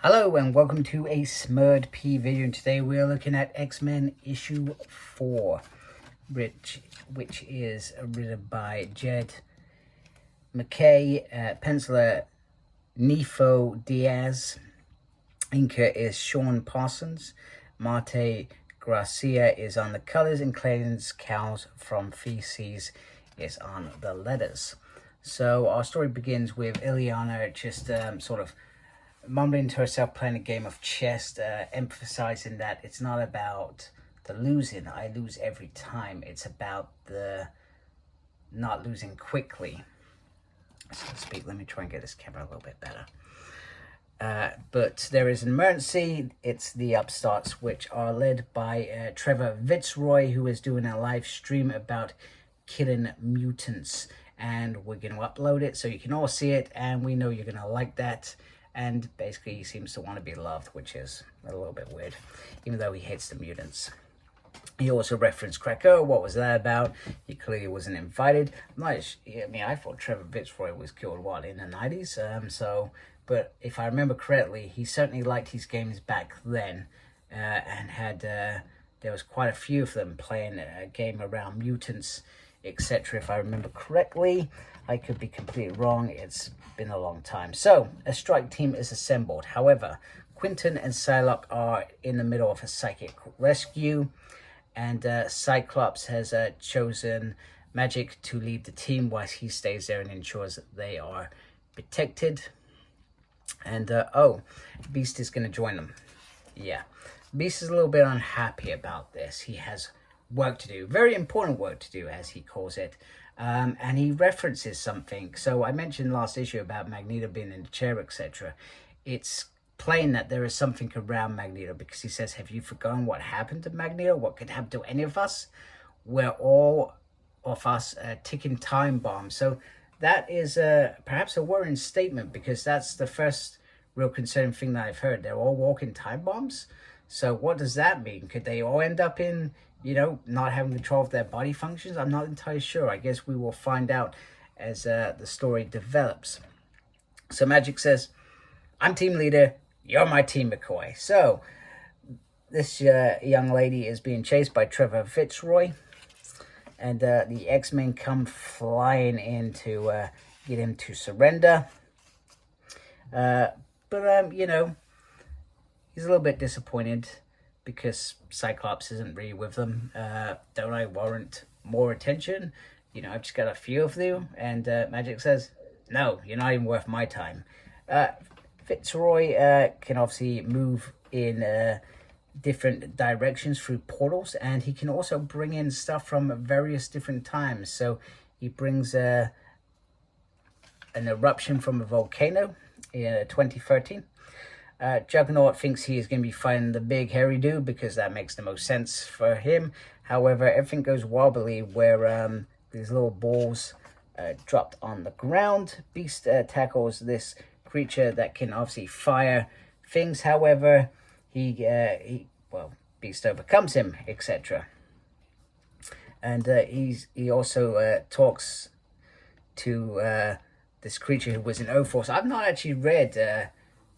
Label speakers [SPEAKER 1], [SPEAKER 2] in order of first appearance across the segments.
[SPEAKER 1] Hello and welcome to a Smurd P video, and today we are looking at X-Men issue 4, which is written by Jed MacKay, penciler Nifo Diaz, inker is Sean Parsons, Marte Gracia is on the colors, and Clayton's Cows from Feces is on the letters. So our story begins with Ileana just sort of mumbling to herself, playing a game of chess, emphasizing that it's not about the losing. I lose every time. It's about the not losing quickly, so to speak. Let me try and get this camera a little bit better. But there is an emergency. It's the Upstarts, which are led by Trevor Fitzroy, who is doing a live stream about killing mutants. And we're going to upload it so you can all see it, and we know you're going to like that. And basically he seems to want to be loved, which is a little bit weird, even though he hates the mutants. He also referenced Krakow. What was that about? He clearly wasn't invited. I thought Trevor Fitzroy was killed, in the 90s? But if I remember correctly, he certainly liked his games back then, and had, there was quite a few of them playing a game around mutants, etc. If I remember correctly. I could be completely wrong. It's been a long time. So, a strike team is assembled. However, Quentin and Psylocke are in the middle of a psychic rescue, and Cyclops has chosen Magic to lead the team whilst he stays there and ensures that they are protected. And, Beast is going to join them. Yeah. Beast is a little bit unhappy about this. He has work to do, very important work to do, as he calls it. And he references something. So I mentioned last issue about Magneto being in the chair, etc. It's plain that there is something around Magneto, because he says, have you forgotten what happened to Magneto? What could happen to any of us? We're all of us ticking time bombs. So that is perhaps a worrying statement, because that's the first real concerning thing that I've heard. They're all walking time bombs. So what does that mean? Could they all end up in, not having control of their body functions? I'm not entirely sure. I guess we will find out as the story develops. So Magic says, I'm team leader, you're my team McCoy. So this young lady is being chased by Trevor Fitzroy, and the X-Men come flying in to get him to surrender. But he's a little bit disappointed because Cyclops isn't really with them. Don't I warrant more attention? I've just got a few of you. And Magic says, no, you're not even worth my time. Fitzroy can obviously move in different directions through portals, and he can also bring in stuff from various different times. So he brings an eruption from a volcano in 2013. Juggernaut thinks he is going to be fighting the big hairy dude because that makes the most sense for him. However, everything goes wobbly where these little balls dropped on the ground. Beast tackles this creature that can obviously fire things. However, Beast overcomes him, etc. And he also talks to this creature who was in O-Force. I've not actually read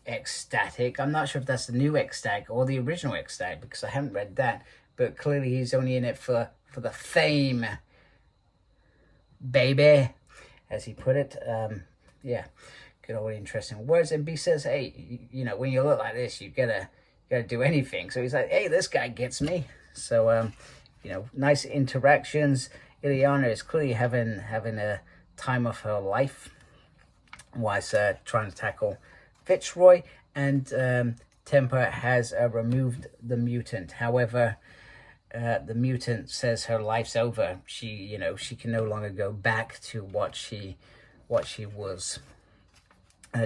[SPEAKER 1] Ecstatic. I'm not sure if that's the new Ecstatic or the original Ecstatic, because I haven't read that. But clearly he's only in it for the fame, baby, as he put it. Yeah, good old interesting words. And B says, hey, when you look like this, you gotta do anything. So he's like, hey, this guy gets me. So nice interactions. Ileana is clearly having a time of her life whilst trying to tackle Fitzroy, and Temper has removed the mutant. However, the mutant says her life's over. She can no longer go back to what she was.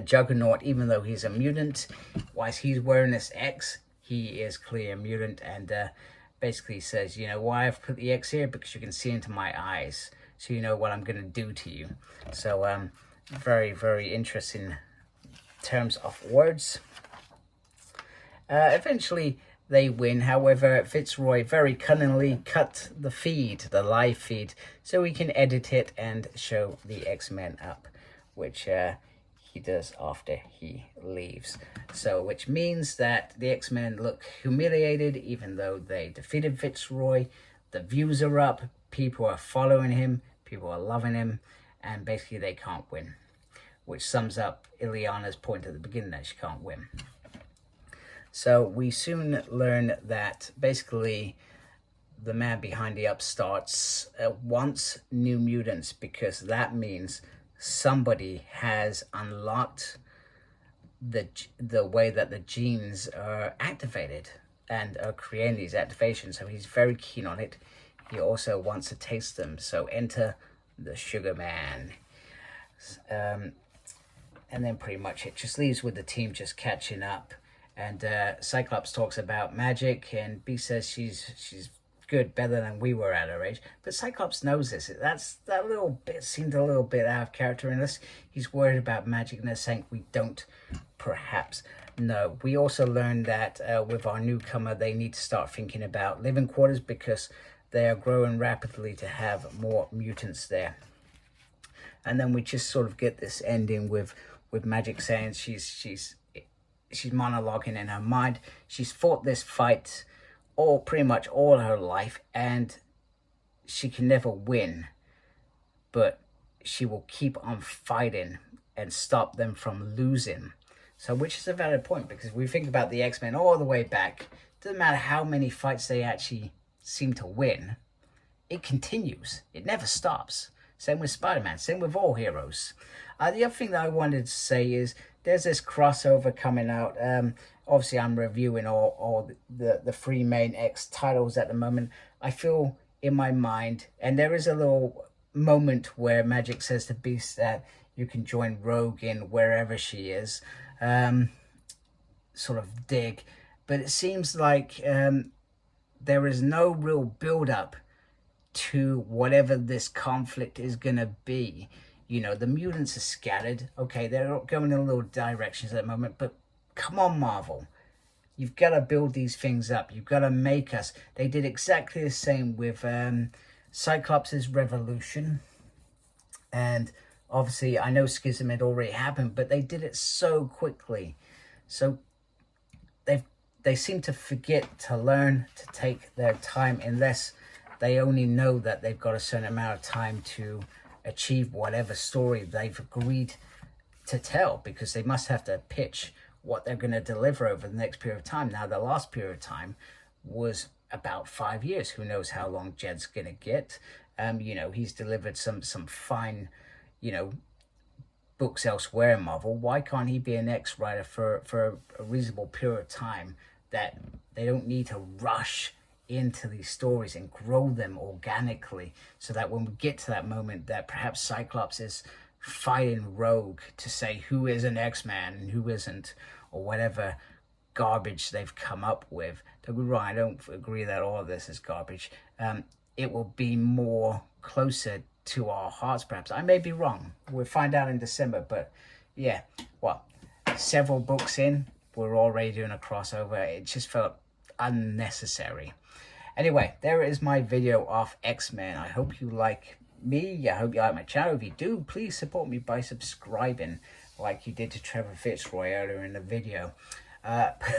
[SPEAKER 1] Juggernaut, even though he's a mutant, whilst he's wearing this X, he is clearly a mutant, and basically says, why I've put the X here? Because you can see into my eyes, so you know what I'm going to do to you. So very, very interesting terms of words. Eventually they win. However, Fitzroy very cunningly cut the live feed, so we can edit it and show the X-Men up, which he does after he leaves. So, which means that the X-Men look humiliated, even though they defeated Fitzroy. The views are up, people are following him, people are loving him, and basically they can't win. Which sums up Ileana's point at the beginning that she can't win. So we soon learn that basically the man behind the Upstarts wants new mutants, because that means somebody has unlocked the way that the genes are activated and are creating these activations. So he's very keen on it. He also wants to taste them. So enter the Sugar Man. And then pretty much it just leaves with the team just catching up. And Cyclops talks about magic, and B says she's good, better than we were at her age. But Cyclops knows this. That little bit seemed a little bit out of character in this. He's worried about magic, and they're saying we don't perhaps know. We also learned that with our newcomer, they need to start thinking about living quarters, because they are growing rapidly to have more mutants there. And then we just sort of get this ending with Magic saying she's monologuing in her mind. She's fought this fight pretty much all her life, and she can never win, but she will keep on fighting and stop them from losing. So, which is a valid point, because if we think about the X-Men all the way back, it doesn't matter how many fights they actually seem to win, it continues. It never stops. Same with Spider-Man, same with all heroes. The other thing that I wanted to say is there's this crossover coming out. Obviously, I'm reviewing all the three main X titles at the moment. I feel in my mind, and there is a little moment where Magic says to Beast that you can join Rogue in wherever she is. Sort of dig. But it seems like there is no real build-up to whatever this conflict is going to be. You know, the mutants are scattered. Okay, they're going in little directions at the moment, but come on, Marvel. You've got to build these things up. You've got to make us. They did exactly the same with Cyclops' Revolution. And obviously, I know Schism had already happened, but they did it so quickly. So they seem to forget to learn to take their time, unless they only know that they've got a certain amount of time to achieve whatever story they've agreed to tell, because they must have to pitch what they're going to deliver over the next period of time. Now, the last period of time was about 5 years. Who knows how long Jed's going to get. You know, he's delivered some fine, you know, books elsewhere in Marvel. Why can't he be an X-writer for a reasonable period of time, that they don't need to rush into these stories and grow them organically, so that when we get to that moment that perhaps Cyclops is fighting Rogue to say who is an X-Man and who isn't, or whatever garbage they've come up with. Don't be wrong, I don't agree that all of this is garbage. It will be more closer to our hearts, perhaps. I may be wrong. We'll find out in December, but yeah, well, several books in, we're already doing a crossover. It just felt unnecessary. Anyway, there is my video of X-Men. I hope you like me. I hope you like my channel. If you do, please support me by subscribing, like you did to Trevor Fitzroy earlier in the video. Thank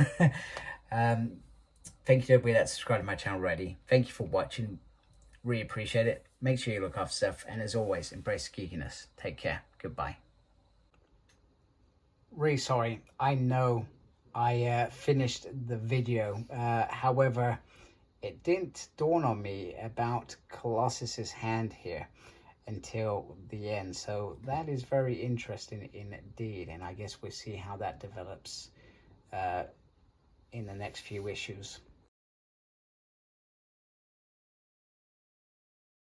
[SPEAKER 1] you to everybody that subscribed to my channel already. Thank you for watching. Really appreciate it. Make sure you look after yourself. And as always, embrace geekiness. Take care. Goodbye. Really sorry. I know I finished the video. However, it didn't dawn on me about Colossus's hand here until the end. So that is very interesting indeed. And I guess we'll see how that develops in the next few issues.